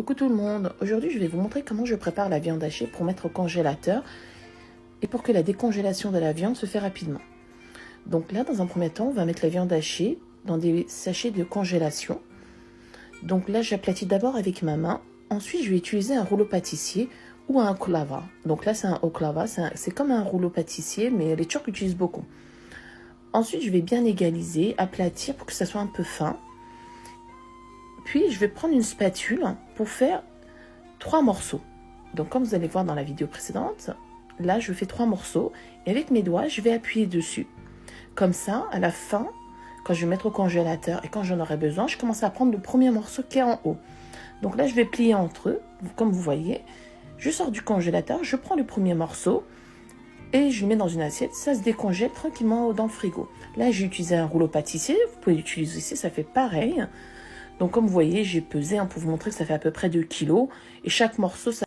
Coucou tout le monde, aujourd'hui je vais vous montrer comment je prépare la viande hachée pour mettre au congélateur et pour que la décongélation de la viande se fait rapidement. Donc là dans un premier temps on va mettre la viande hachée dans des sachets de congélation. Donc là j'aplatis d'abord avec ma main, ensuite je vais utiliser un rouleau pâtissier ou un oklava. Donc là c'est un oklava, c'est comme un rouleau pâtissier mais les Turcs utilisent beaucoup. Ensuite je vais bien égaliser, aplatir pour que ça soit un peu fin. Puis je vais prendre une spatule pour faire 3 morceaux. Donc comme vous allez voir dans la vidéo précédente, là je fais 3 morceaux et avec mes doigts je vais appuyer dessus. Comme ça, à la fin, quand je vais mettre au congélateur et quand j'en aurai besoin, je commence à prendre le premier morceau qui est en haut. Donc là je vais plier entre eux, comme vous voyez. Je sors du congélateur, je prends le premier morceau et je le mets dans une assiette. Ça se décongèle tranquillement dans le frigo. Là j'ai utilisé un rouleau pâtissier, vous pouvez l'utiliser ici, ça fait pareil. Donc comme vous voyez, j'ai pesé pour vous montrer que ça fait à peu près 2 kg. Et chaque morceau, ça